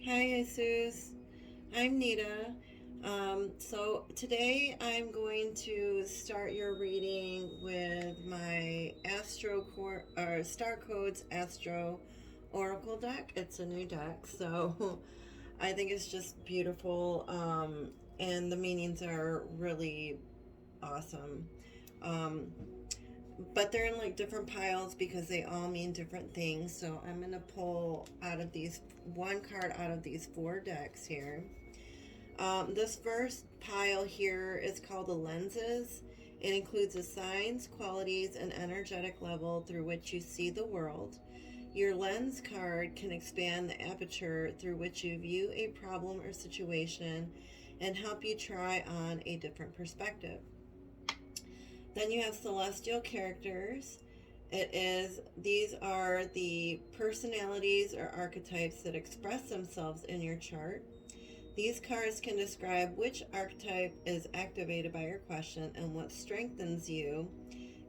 Hi, Jesus. I'm Nita. So today I'm going to start your reading with my Star Codes Astro Oracle deck. It's a new deck, so I think it's just beautiful, and the meanings are really awesome. Um, but they're in like different piles because they all mean different things. So I'm gonna pull out of these one card out of these four decks here. This first pile here is called the lenses. It includes the signs, qualities, and energetic level through which you see the world. Your lens card can expand the aperture through which you view a problem or situation and help you try on a different perspective. Then you have celestial characters. These are the personalities or archetypes that express themselves in your chart. These cards can describe which archetype is activated by your question and what strengthens you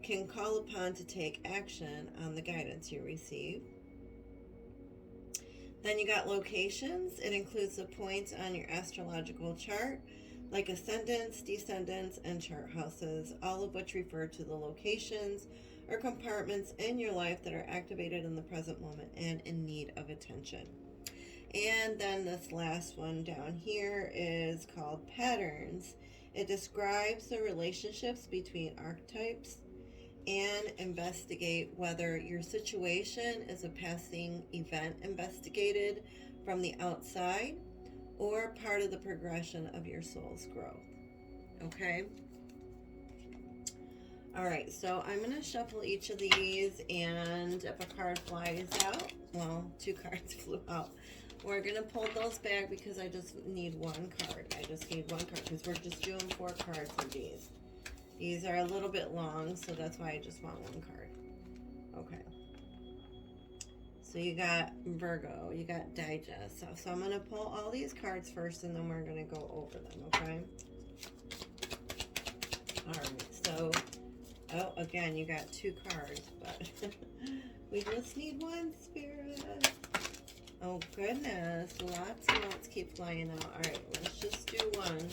can call upon to take action on the guidance you receive. Then you got locations. It includes the points on your astrological chart, like ascendants, descendants, and chart houses, all of which refer to the locations or compartments in your life that are activated in the present moment and in need of attention. And then this last one down here is called patterns. It describes the relationships between archetypes and investigate whether your situation is a passing event investigated from the outside or part of the progression of your soul's growth. Okay? All right, so I'm going to shuffle each of these, and if a card flies out, well, two cards flew out. We're going to pull those back because I just need one card. I just need one card because we're just doing four cards of these. These are a little bit long, so that's why I just want one card. Okay. So you got Virgo, you got Digest. So I'm going to pull all these cards first, and then we're going to go over them, okay? All right, so, oh, again, you got two cards, but we just need one, Spirit. Oh, goodness, lots and lots keep flying out. All right, let's just do one.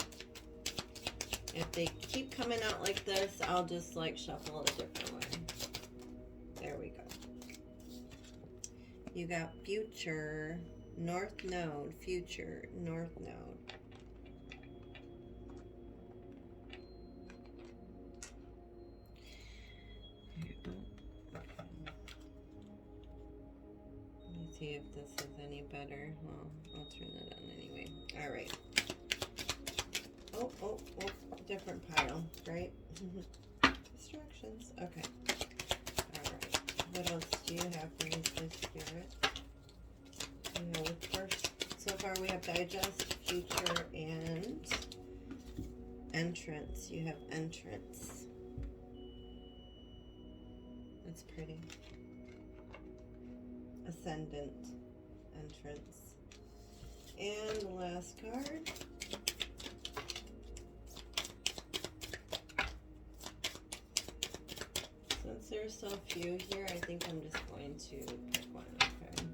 If they keep coming out like this, I'll just like shuffle it a different way. There we go. You got future, north node, future, north node. Let me see if this is any better. Well, I'll turn it on anyway. All right. Oh, different pile, right? Distractions. Okay. All right. What else do you have for me, Spirit? You know, first, so far we have digest, future, and entrance. You have entrance. That's pretty. Ascendant, entrance. And the last card. Since there's so few here, I think I'm just going to pick one, okay?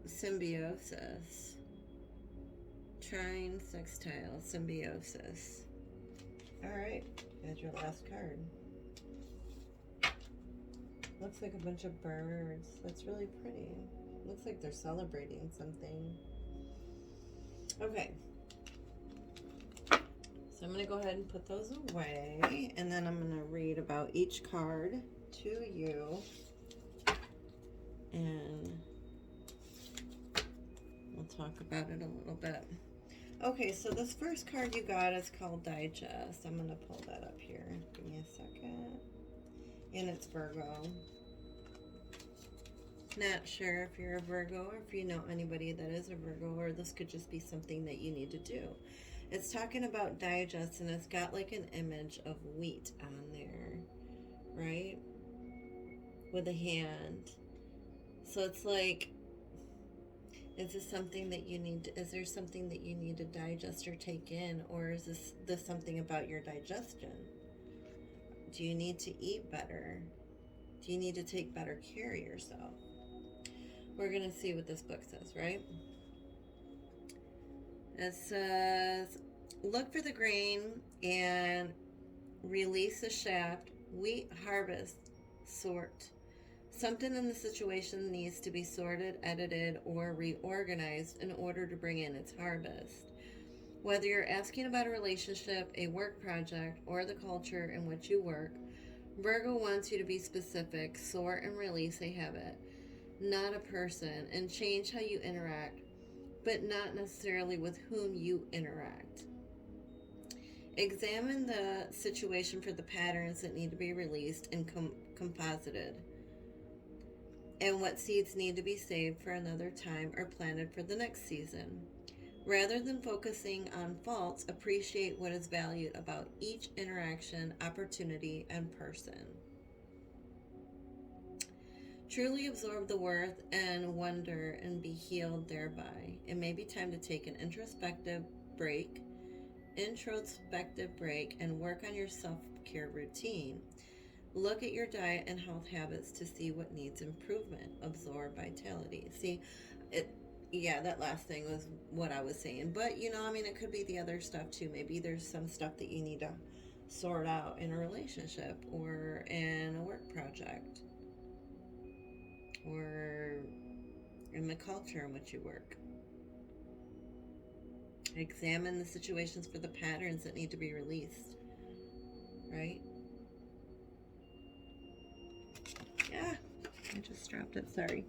Symbiosis. Trine, sextile, symbiosis. Alright, that's your last card. Looks like a bunch of birds. That's really pretty. Looks like they're celebrating something. Okay. So I'm going to go ahead and put those away. And then I'm going to read about each card to you. And we'll talk about it a little bit. Okay, so this first card you got is called Digest. I'm going to pull that up here. Give me a second. And it's Virgo. Not sure if you're a Virgo or if you know anybody that is a Virgo, or this could just be something that you need to do. It's talking about digest, and it's got like an image of wheat on there, right? With a hand. So it's like, is this something that you need to, is there something that you need to digest or take in, or is this something about your digestion? Do you need to eat better? Do you need to take better care of yourself? We're going to see what this book says, right? It says, look for the grain and release the shaft, wheat harvest, sort. Something in the situation needs to be sorted, edited, or reorganized in order to bring in its harvest. Whether you're asking about a relationship, a work project, or the culture in which you work, Virgo wants you to be specific, sort and release a habit, not a person, and change how you interact, but not necessarily with whom you interact. Examine the situation for the patterns that need to be released and composited, and what seeds need to be saved for another time or planted for the next season. Rather than focusing on faults, appreciate what is valued about each interaction, opportunity, and person. Truly absorb the worth and wonder and be healed thereby. It may be time to take an introspective break and work on your self-care routine. Look at your diet and health habits to see what needs improvement. Absorb vitality. See, that last thing was what I was saying. But, it could be the other stuff too. Maybe there's some stuff that you need to sort out in a relationship or in a work project or in the culture in which you work. Examine the situations for the patterns that need to be released, right? Yeah, I just dropped it, sorry.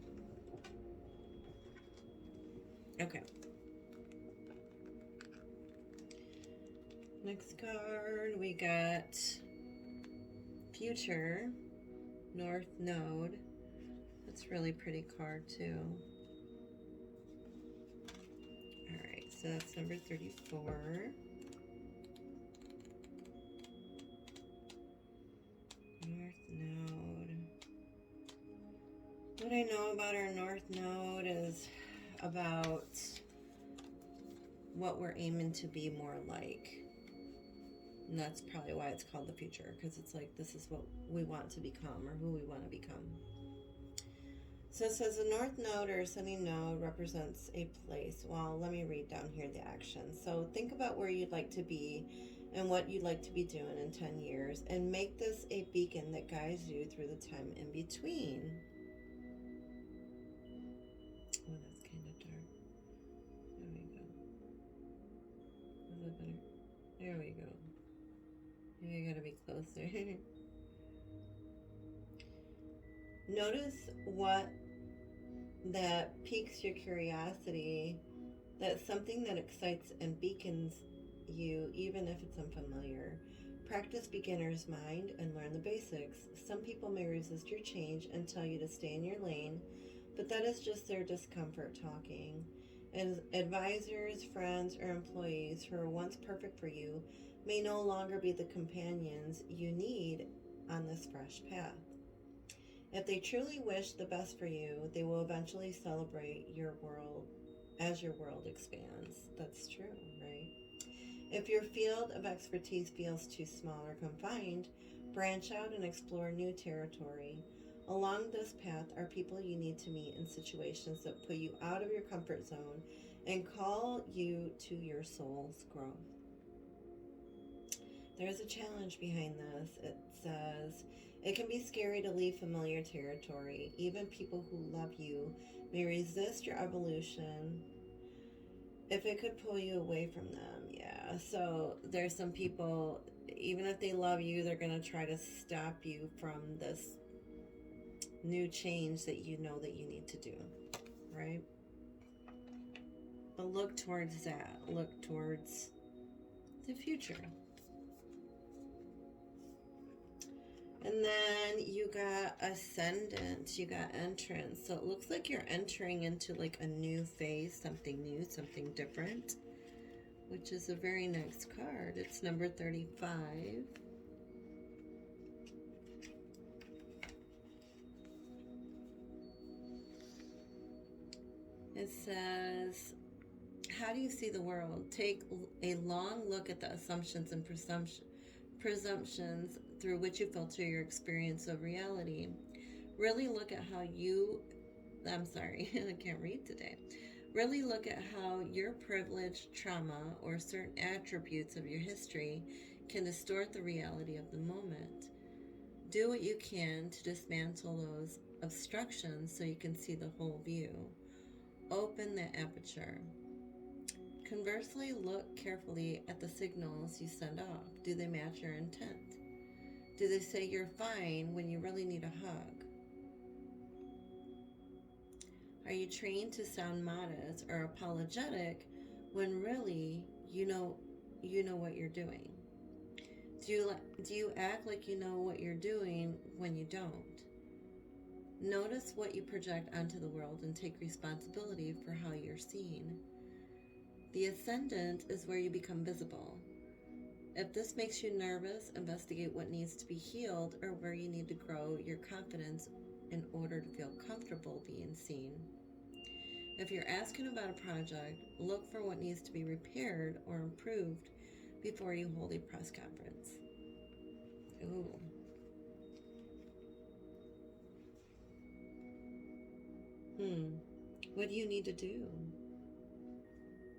Okay. Next card, we got Future, North Node. That's a really pretty card too. Alright, so that's number 34. North Node. What I know about our North Node is about what we're aiming to be more like. And that's probably why it's called the future, because it's like this is what we want to become or who we want to become. So it says the North Node or Ascending Node represents a place. Well, let me read down here the action. So think about where you'd like to be and what you'd like to be doing in 10 years and make this a beacon that guides you through the time in between. Oh, that's kind of dark. There we go. Is that better? There we go. Maybe I gotta be closer. Notice what that piques your curiosity, that's something that excites and beacons you, even if it's unfamiliar. Practice beginner's mind and learn the basics. Some people may resist your change and tell you to stay in your lane, but that is just their discomfort talking. As advisors, friends, or employees who were once perfect for you may no longer be the companions you need on this fresh path. If they truly wish the best for you, they will eventually celebrate your world as your world expands. That's true, right? If your field of expertise feels too small or confined, branch out and explore new territory. Along this path are people you need to meet in situations that put you out of your comfort zone and call you to your soul's growth. There's a challenge behind this. It says, it can be scary to leave familiar territory. Even people who love you may resist your evolution if it could pull you away from them. Yeah, so there's some people, even if they love you, they're going to try to stop you from this new change that you know that you need to do, right? But look towards that. Look towards the future. And then you got Ascendant, you got Entrance. So it looks like you're entering into like a new phase, something new, something different, which is a very nice card. It's number 35. It says, how do you see the world? Take a long look at the assumptions and presumptions through which you filter your experience of reality. Really look at how I'm sorry, I can't read today. Really look at how your privilege, trauma, or certain attributes of your history can distort the reality of the moment. Do what you can to dismantle those obstructions so you can see the whole view. Open the aperture. Conversely, look carefully at the signals you send off. Do they match your intent? Do they say you're fine when you really need a hug? Are you trained to sound modest or apologetic when really you know what you're doing? Do you act like you know what you're doing when you don't? Notice what you project onto the world and take responsibility for how you're seen. The ascendant is where you become visible. If this makes you nervous, investigate what needs to be healed or where you need to grow your confidence in order to feel comfortable being seen. If you're asking about a project, look for what needs to be repaired or improved before you hold a press conference. Ooh. What do you need to do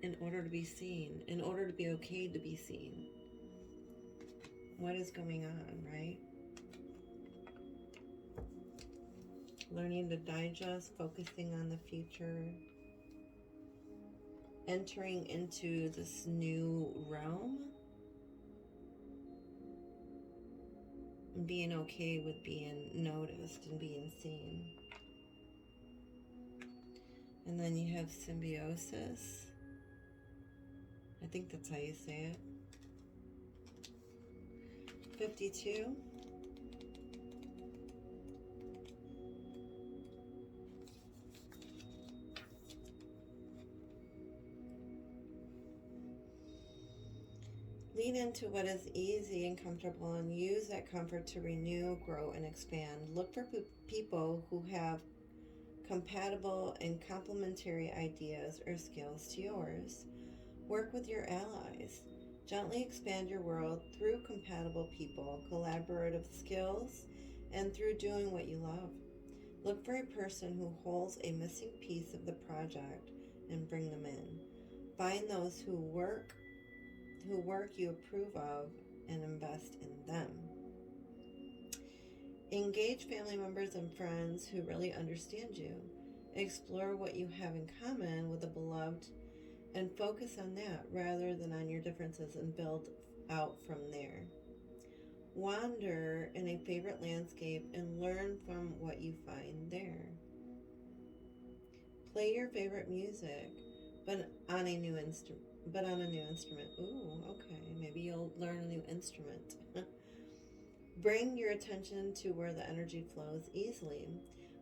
in order to be seen, in order to be okay to be seen? What is going on, right? Learning to digest, focusing on the future, entering into this new realm, and being okay with being noticed and being seen. And then you have symbiosis. I think that's how you say it. 52. Lean into what is easy and comfortable and use that comfort to renew, grow, and expand. Look for people who have compatible and complementary ideas or skills to yours. Work with your allies. Gently expand your world through compatible people, collaborative skills, and through doing what you love. Look for a person who holds a missing piece of the project and bring them in. Find those who work you approve of and invest in them. Engage family members and friends who really understand you. Explore what you have in common with a beloved and focus on that rather than on your differences and build out from there. Wander in a favorite landscape and learn from what you find there. Play your favorite music, but on a new instrument. Ooh, okay. Maybe you'll learn a new instrument. Bring your attention to where the energy flows easily,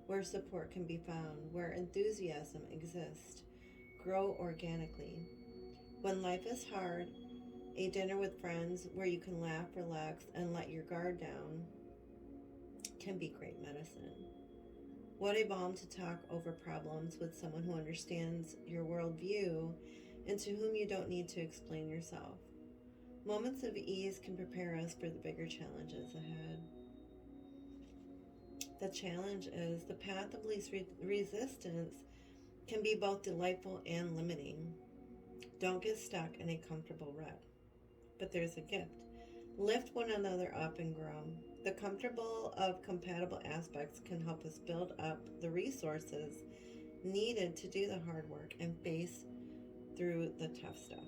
where support can be found, where enthusiasm exists. Grow organically. When life is hard, a dinner with friends where you can laugh, relax, and let your guard down can be great medicine. What a balm to talk over problems with someone who understands your worldview and to whom you don't need to explain yourself. Moments of ease can prepare us for the bigger challenges ahead. The challenge is the path of least resistance can be both delightful and limiting. Don't get stuck in a comfortable rut. But there's a gift. Lift one another up and grow. The comfortable of compatible aspects can help us build up the resources needed to do the hard work and face through the tough stuff.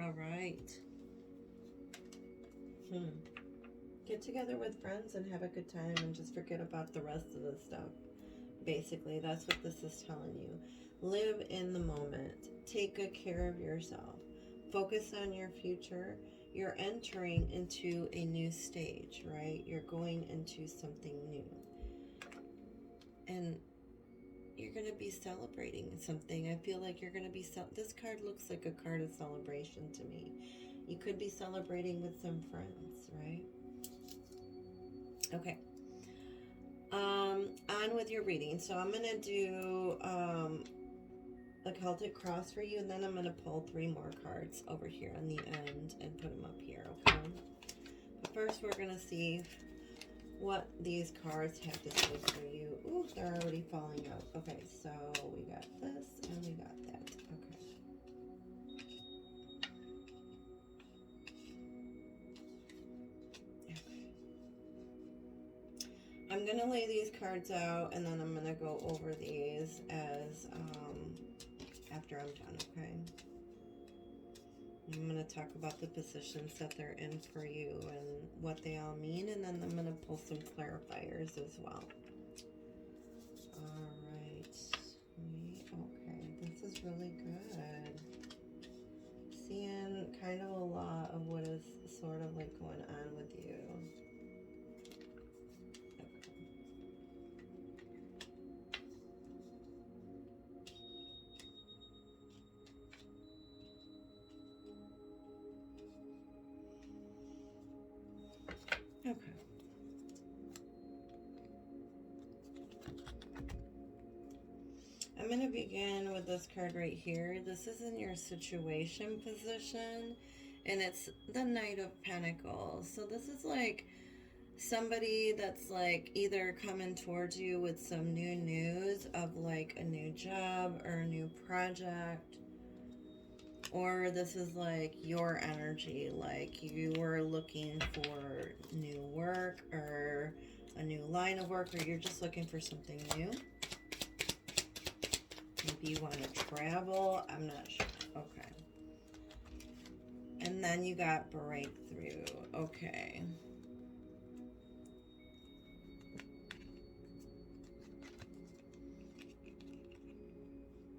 All right. Get together with friends and have a good time and just forget about the rest of the stuff. Basically, that's what this is telling you. Live in the moment. Take good care of yourself. Focus on your future. You're entering into a new stage, right? You're going into something new. And you're going to be celebrating something. I feel like you're going to be... This card looks like a card of celebration to me. You could be celebrating with some friends, right? Okay. On with your reading. So I'm going to do a Celtic cross for you, and then I'm going to pull 3 more cards over here on the end and put them up here, okay? But first we're going to see what these cards have to say for you. Ooh, they're already falling out. Okay, so we got this and we got that. Okay. I'm going to lay these cards out and then I'm going to go over these as after I'm done, okay? I'm going to talk about the positions that they're in for you and what they all mean, and then I'm going to pull some clarifiers as well. All right. Okay, this is really good. Seeing kind of a lot of what is sort of like going on with you. Okay. I'm going to begin with this card right here. This is in your situation position, and it's the Knight of Pentacles. So this is like somebody that's like either coming towards you with some new news of like a new job or a new project, or this is like your energy, like you were looking for new work or a new line of work, or you're just looking for something new. Maybe you want to travel. I'm not sure. Okay. And then you got breakthrough. Okay.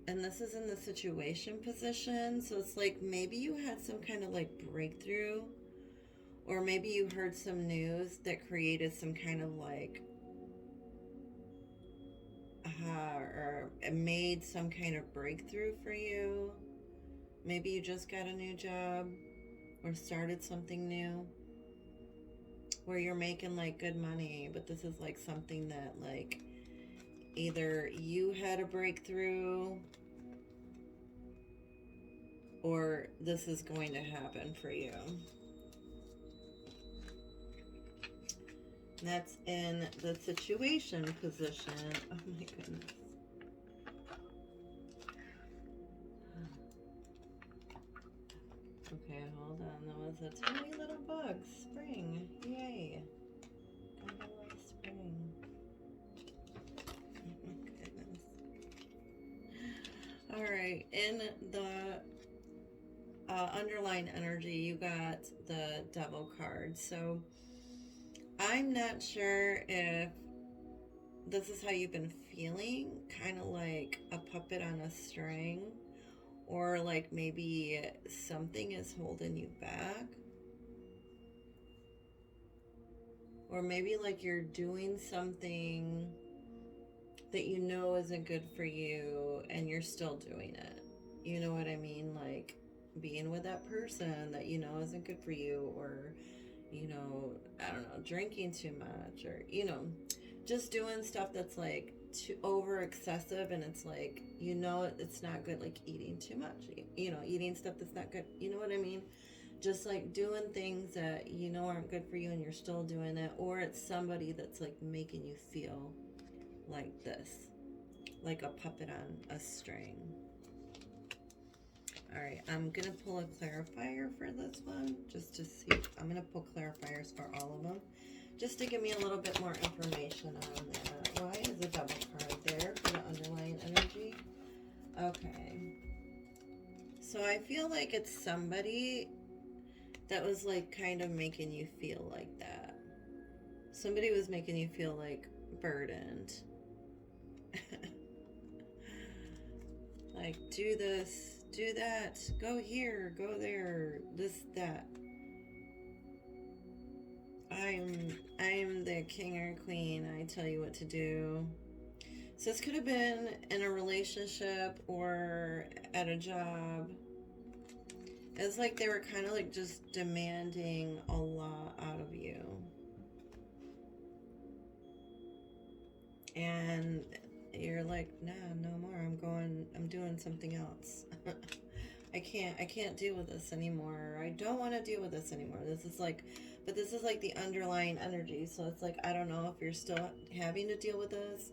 And this is in the situation position. So it's like maybe you had some kind of like breakthrough, or maybe you heard some news that created some kind of like or made some kind of breakthrough for you. Maybe you just got a new job or started something new where you're making like good money, but this is like something that like either you had a breakthrough or this is going to happen for you. That's in the situation position. Oh my goodness. Okay, hold on. That was a tiny little bug. Spring. Yay. I love spring. Oh my goodness. Alright, in the underlying energy, you got the Devil card. So I'm not sure if this is how you've been feeling, kind of like a puppet on a string, or like maybe something is holding you back, or maybe like you're doing something that you know isn't good for you and you're still doing it. You know what I mean? Like being with that person that you know isn't good for you, or you know, I don't know, drinking too much, or you know, just doing stuff that's like too over excessive, and it's like, you know, it's not good, like eating too much, you know, eating stuff that's not good, you know what I mean? Just like doing things that you know aren't good for you and you're still doing it, or it's somebody that's like making you feel like this, like a puppet on a string. All right, I'm gonna pull a clarifier for this one just to see. I'm gonna pull clarifiers for all of them just to give me a little bit more information on that. Why is the Devil card there for the underlying energy? Okay. So I feel like it's somebody that was like kind of making you feel like that. Somebody was making you feel like burdened. Like, do this, do that, go here, go there, this, that. I'm the king or queen. I tell you what to do. So this could have been in a relationship or at a job. It's like they were kind of like just demanding a lot out of you. And you're like, nah, no more. I'm doing something else. I can't deal with this anymore. I don't want to deal with this anymore. This is like But this is like the underlying energy. So it's like, I don't know if you're still having to deal with this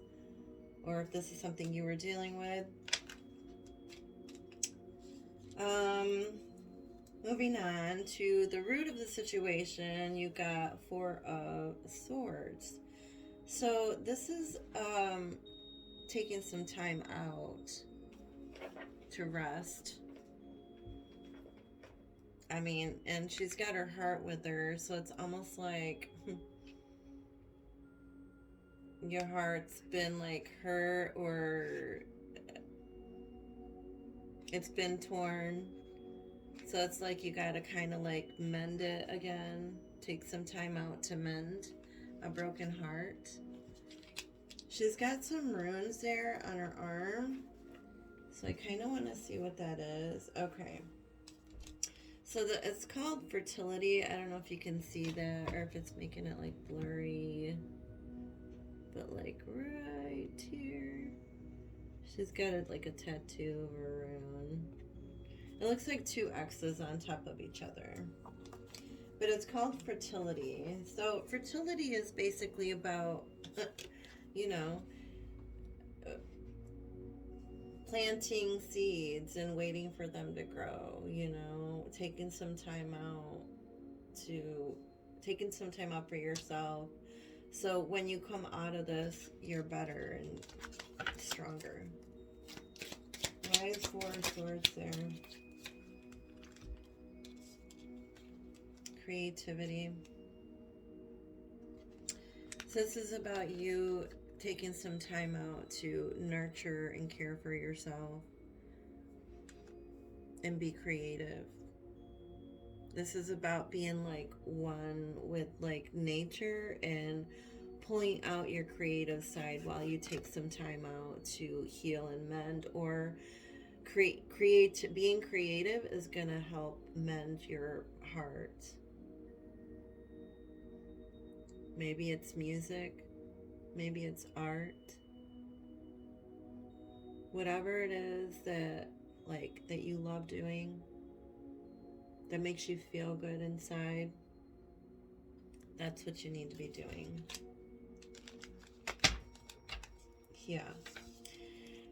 or if this is something you were dealing with. Moving on to the root of the situation, you got Four of Swords. So this is taking some time out to rest. I mean, and she's got her heart with her, so it's almost like your heart's been like hurt or it's been torn. So it's like you gotta kind of like mend it again. Take some time out to mend a broken heart. She's got some runes there on her arm. So I kind of want to see what that is. Okay. So it's called fertility. I don't know if you can see that or if it's making it like blurry. But like right here. She's got like a tattoo of her rune. It looks like two X's on top of each other. But it's called fertility. So fertility is basically about, you know, planting seeds and waiting for them to grow, you know, taking some time out for yourself. So when you come out of this, you're better and stronger. Why is Four of Swords there? Creativity. So this is about you taking some time out to nurture and care for yourself and be creative. This is about being like one with like nature and pulling out your creative side while you take some time out to heal and mend, or being creative is going to help mend your heart. Maybe it's music, maybe it's art. Whatever it is that you love doing, that makes you feel good inside, that's what you need to be doing. Yeah.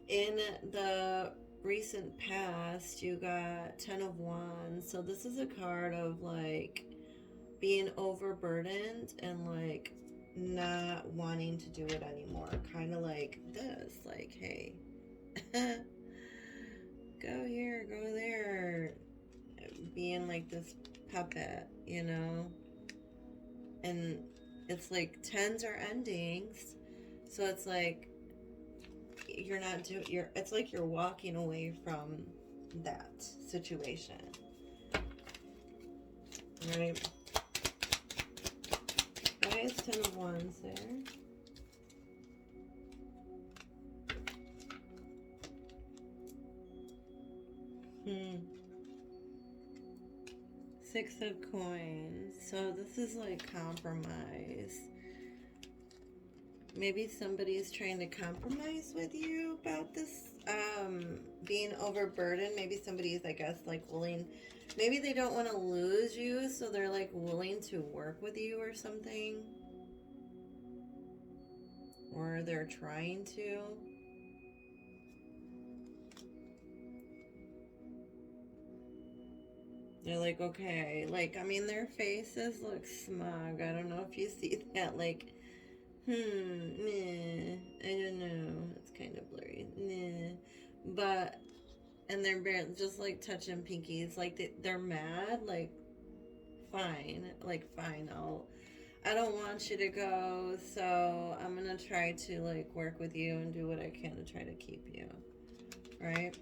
In the recent past, you got 10 of Wands. So this is a card of like being overburdened and like not wanting to do it anymore. Kind of like this, like, hey, go here, go there. Being like this puppet, you know? And it's like 10s are endings. So it's like it's like you're walking away from that situation. Right? Why is 10 of Wands there? Six of Coins. So this is like compromise. Maybe somebody's trying to compromise with you about this being overburdened. Maybe somebody's, I guess, like willing. Maybe they don't want to lose you, so they're like willing to work with you or something. Or they're trying to. They're like, okay. Like, I mean, their faces look smug. I don't know if you see that. Like, meh, I don't know. It's kind of blurry. Nah. But, and they're just like touching pinkies. Like, they're mad. Like, fine. Like, fine. I don't want you to go. So I'm going to try to like work with you and do what I can to try to keep you. Right?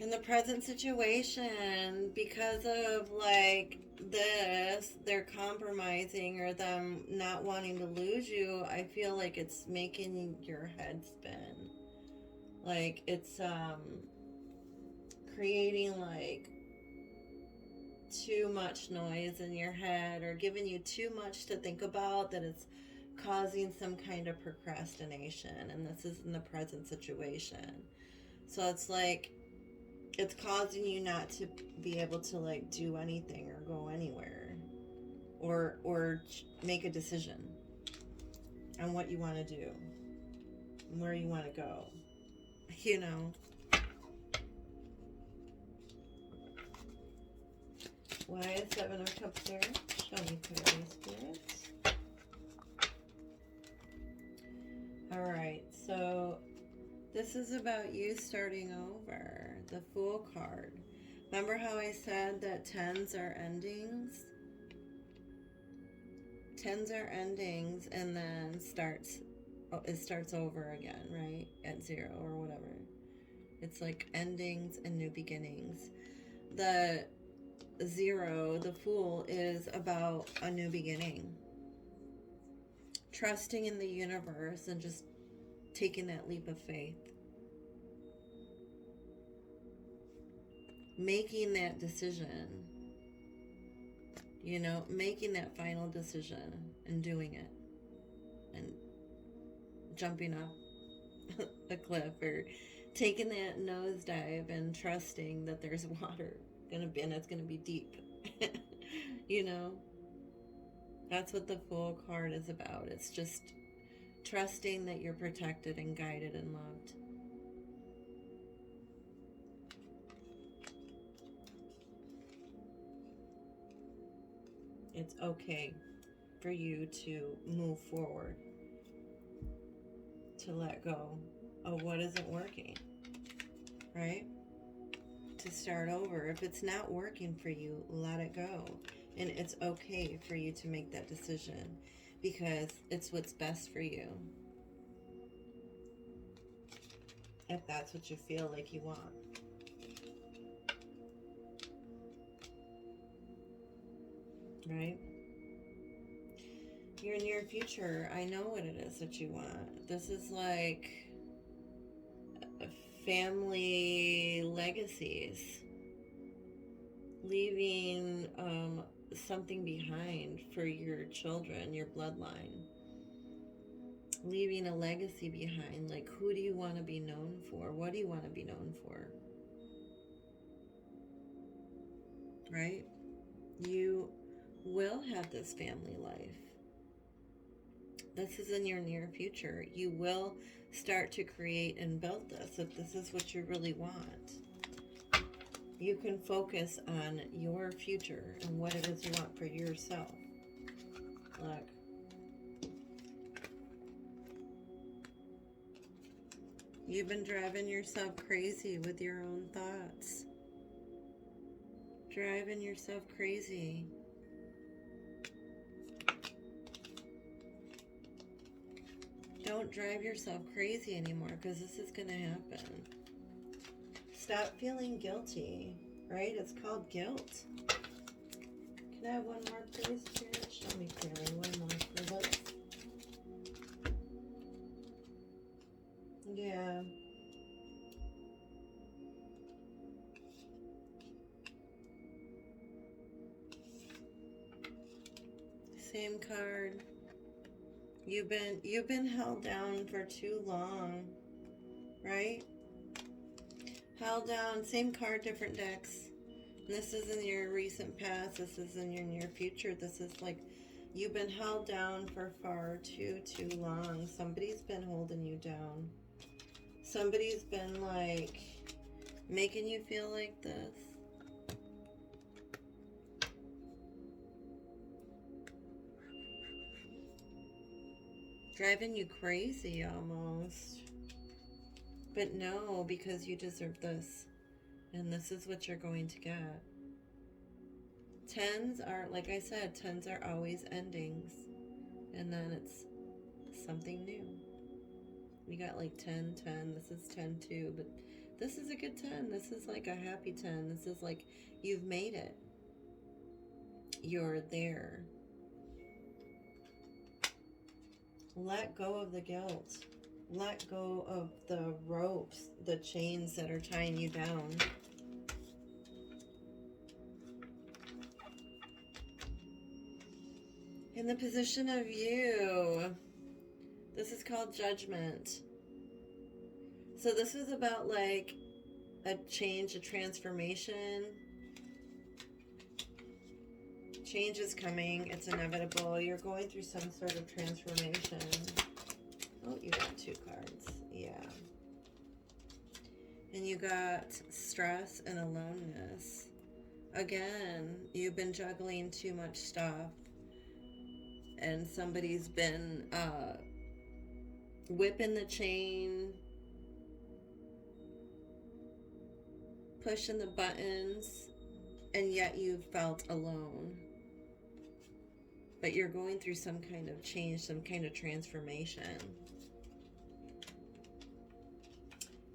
In the present situation, because of like this, they're compromising or them not wanting to lose you, I feel like it's making your head spin. Like it's creating like too much noise in your head or giving you too much to think about, that it's causing some kind of procrastination. And this is in the present situation. So it's like It's causing you not to be able to like do anything or go anywhere or make a decision on what you want to do, where you want to go. You know, why is Seven of Cups there? Show me clearly, Spirit. Alright, so this is about you starting over. The Fool card. Remember how I said that tens are endings? Tens are endings and then it starts over again, right? At 0 or whatever. It's like endings and new beginnings. The 0, the Fool, is about a new beginning. Trusting in the universe and just taking that leap of faith. Making that decision. You know, making that final decision and doing it. And jumping off a cliff or taking that nosedive and trusting that there's water and it's gonna be deep. You know, that's what the Fool card is about. It's just trusting that you're protected and guided and loved. It's okay for you to move forward, to let go of what isn't working, right? To start over. If it's not working for you, let it go. And it's okay for you to make that decision because it's what's best for you. If that's what you feel like you want. Right? Your near future, I know what it is that you want. This is like family legacies. Leaving something behind for your children, your bloodline. Leaving a legacy behind. Like, who do you want to be known for? What do you want to be known for? Right? You will have this family life. This is in your near future. You will start to create and build this if this is what you really want. You can focus on your future and what it is you want for yourself. Look. You've been driving yourself crazy with your own thoughts. Driving yourself crazy. Don't drive yourself crazy anymore because this is going to happen. Stop feeling guilty, right? It's called guilt. Can I have one more, please, Spirit? Show me clearly. One more for this. Yeah. Same card. You've been held down for too long, right? Held down, same card, different decks. And this is in your recent past. This is in your near future. This is like you've been held down for far too long. Somebody's been holding you down. Somebody's been like making you feel like this. Driving you crazy almost. But no, because you deserve this. And this is what you're going to get. Tens are, like I said, tens are always endings. And then it's something new. We got like 10, 10. This is 10 too. But this is a good 10. This is like a happy 10. This is like you've made it. You're there. Let go of the guilt. Let go of the ropes, the chains that are tying you down. In the position of you, this is called judgment. So this is about like a change, a transformation. Change is coming. It's inevitable. You're going through some sort of transformation. Oh, you got 2 cards. Yeah. And you got stress and aloneness. Again, you've been juggling too much stuff. And somebody's been whipping the chain, pushing the buttons, and yet you felt alone. But you're going through some kind of change, some kind of transformation.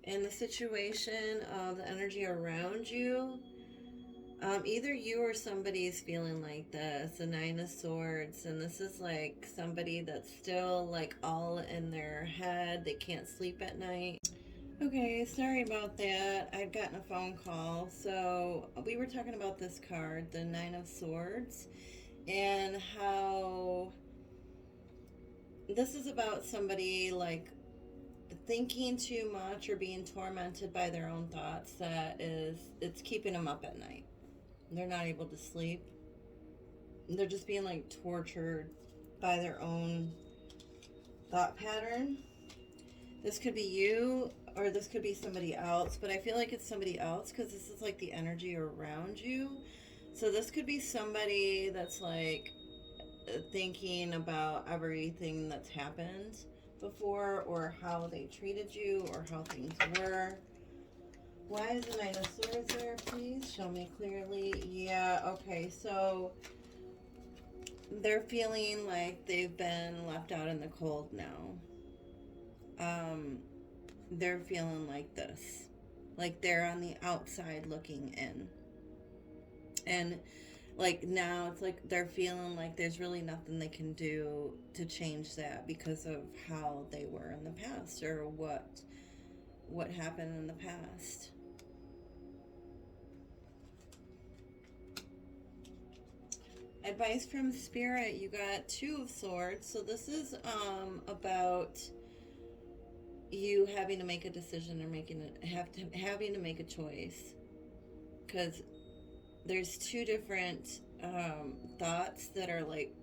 And the situation, the energy around you, either you or somebody is feeling like this, the 9 of Swords, and this is like somebody that's still like all in their head. They can't sleep at night. Okay, sorry about that. I'd gotten a phone call. So we were talking about this card, the 9 of Swords, and how this is about somebody like thinking too much or being tormented by their own thoughts that it's keeping them up at night. They're not able to sleep. They're just being like tortured by their own thought pattern. This could be you or this could be somebody else, but I feel like it's somebody else because this is like the energy around you. So this could be somebody that's like thinking about everything that's happened before, or how they treated you, or how things were. Why is the 9 of Swords there, please? Show me clearly. Yeah, okay, so they're feeling like they've been left out in the cold now. They're feeling like this. Like they're on the outside looking in. And like now it's like they're feeling like there's really nothing they can do to change that because of how they were in the past, or what happened in the past. Advice from Spirit, you got 2 of Swords. So this is about you having to make a decision, or having to make a choice, because there's 2 different thoughts that are like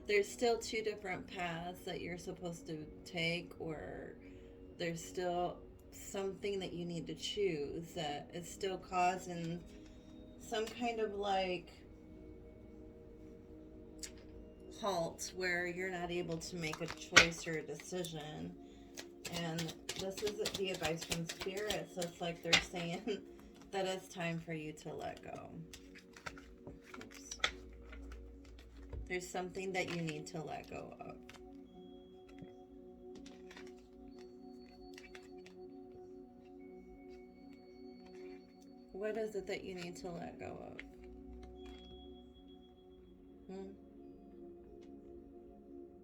there's still 2 different paths that you're supposed to take, or there's still something that you need to choose that is still causing some kind of like halt where you're not able to make a choice or a decision. And this is the advice from Spirit, so it's like they're saying that it's time for you to let go. Oops. There's something that you need to let go of. What is it that you need to let go of?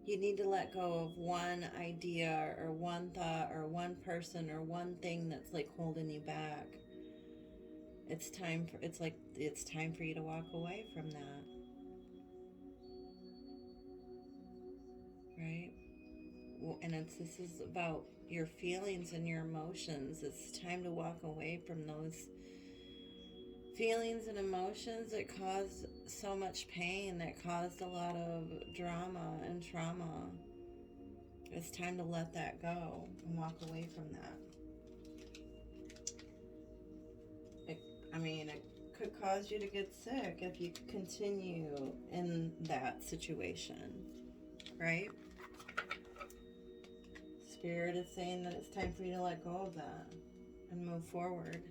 You need to let go of one idea or one thought or one person or one thing that's like holding you back. It's time for you to walk away from that. Right? And this is about your feelings and your emotions. It's time to walk away from those feelings and emotions that caused so much pain, that caused a lot of drama and trauma. It's time to let that go and walk away from that. It could cause you to get sick if you continue in that situation, right? Spirit is saying that it's time for you to let go of that and move forward.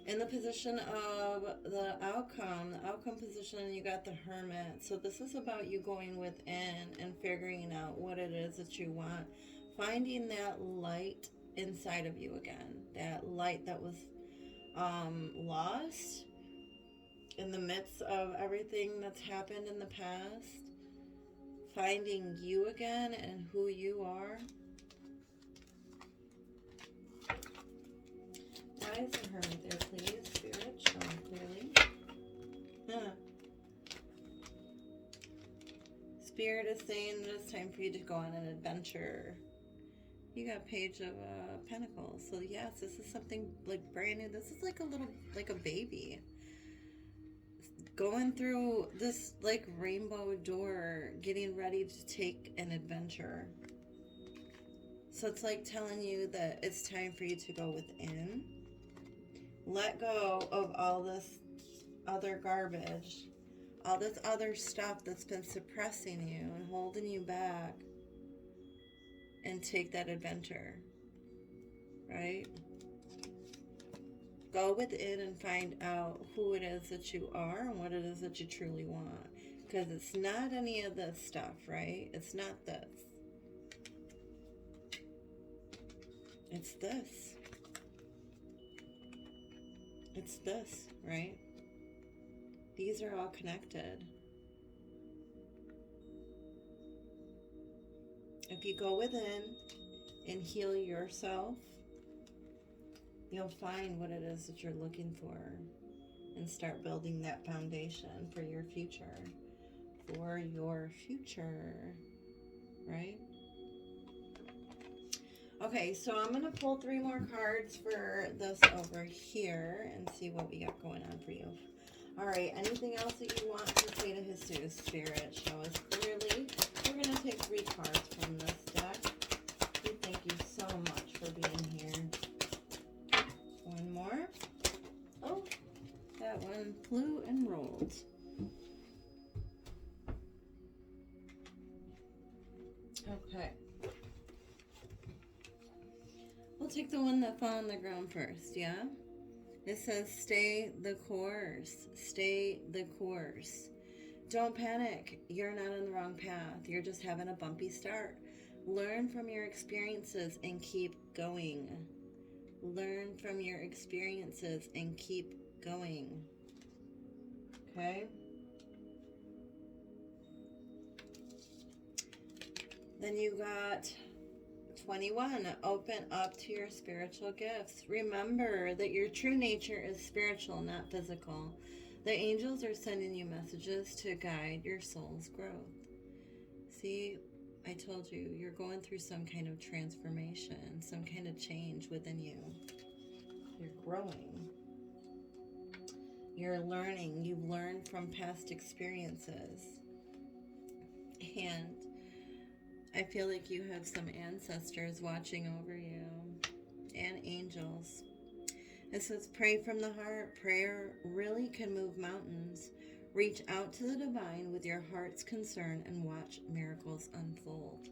In the position of the outcome position, you got the Hermit. So this is about you going within and figuring out what it is that you want. Finding that light inside of you again. That light that was lost in the midst of everything that's happened in the past. Finding you again and who you are. Why is the Hermit there, please? Spirit, show me clearly. Spirit is saying that it's time for you to go on an adventure. You got Page of Pentacles. So yes, this is something like brand new. This is like a little, like a baby. Going through this like rainbow door, getting ready to take an adventure. So it's like telling you that it's time for you to go within. Let go of all this other garbage, all this other stuff that's been suppressing you and holding you back, and take that adventure, right? Go within and find out who it is that you are and what it is that you truly want. Because it's not any of this stuff, right? It's not this. It's this. It's this, right? These are all connected. If you go within and heal yourself, you'll find what it is that you're looking for and start building that foundation for your future. For your future, right? Okay, so I'm going to pull 3 more cards for this over here and see what we got going on for you. All right, anything else that you want to say to Jesus, Spirit? Show us clearly. We're going to take 3 cards from this deck. We thank you so much for being here. 1 more. Oh, that one flew and rolled. Okay. We'll take the one that fell on the ground first, yeah? It says, stay the course. Stay the course. Don't panic. You're not on the wrong path. You're just having a bumpy start. Learn from your experiences and keep going. Learn from your experiences and keep going. Okay? Then you got 21. Open up to your spiritual gifts. Remember that your true nature is spiritual, not physical. The angels are sending you messages to guide your soul's growth. See, I told you, you're going through some kind of transformation, some kind of change within you. You're growing. You're learning. You've learned from past experiences. And I feel like you have some ancestors watching over you and angels. It says, pray from the heart. Prayer really can move mountains. Reach out to the divine with your heart's concern and watch miracles unfold.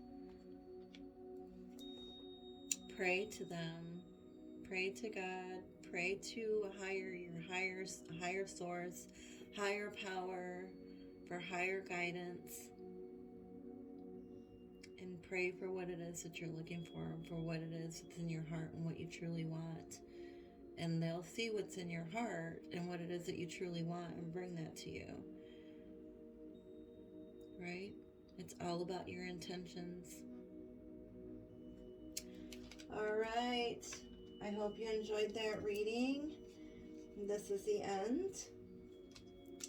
Pray to them. Pray to God. Pray to your higher source, higher power, for higher guidance. And pray for what it is that you're looking for what it is that's in your heart and what you truly want. And they'll see what's in your heart and what it is that you truly want and bring that to you. Right? It's all about your intentions. All right. I hope you enjoyed that reading. This is the end.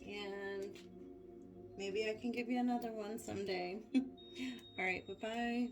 And maybe I can give you another one someday. All right. Bye-bye.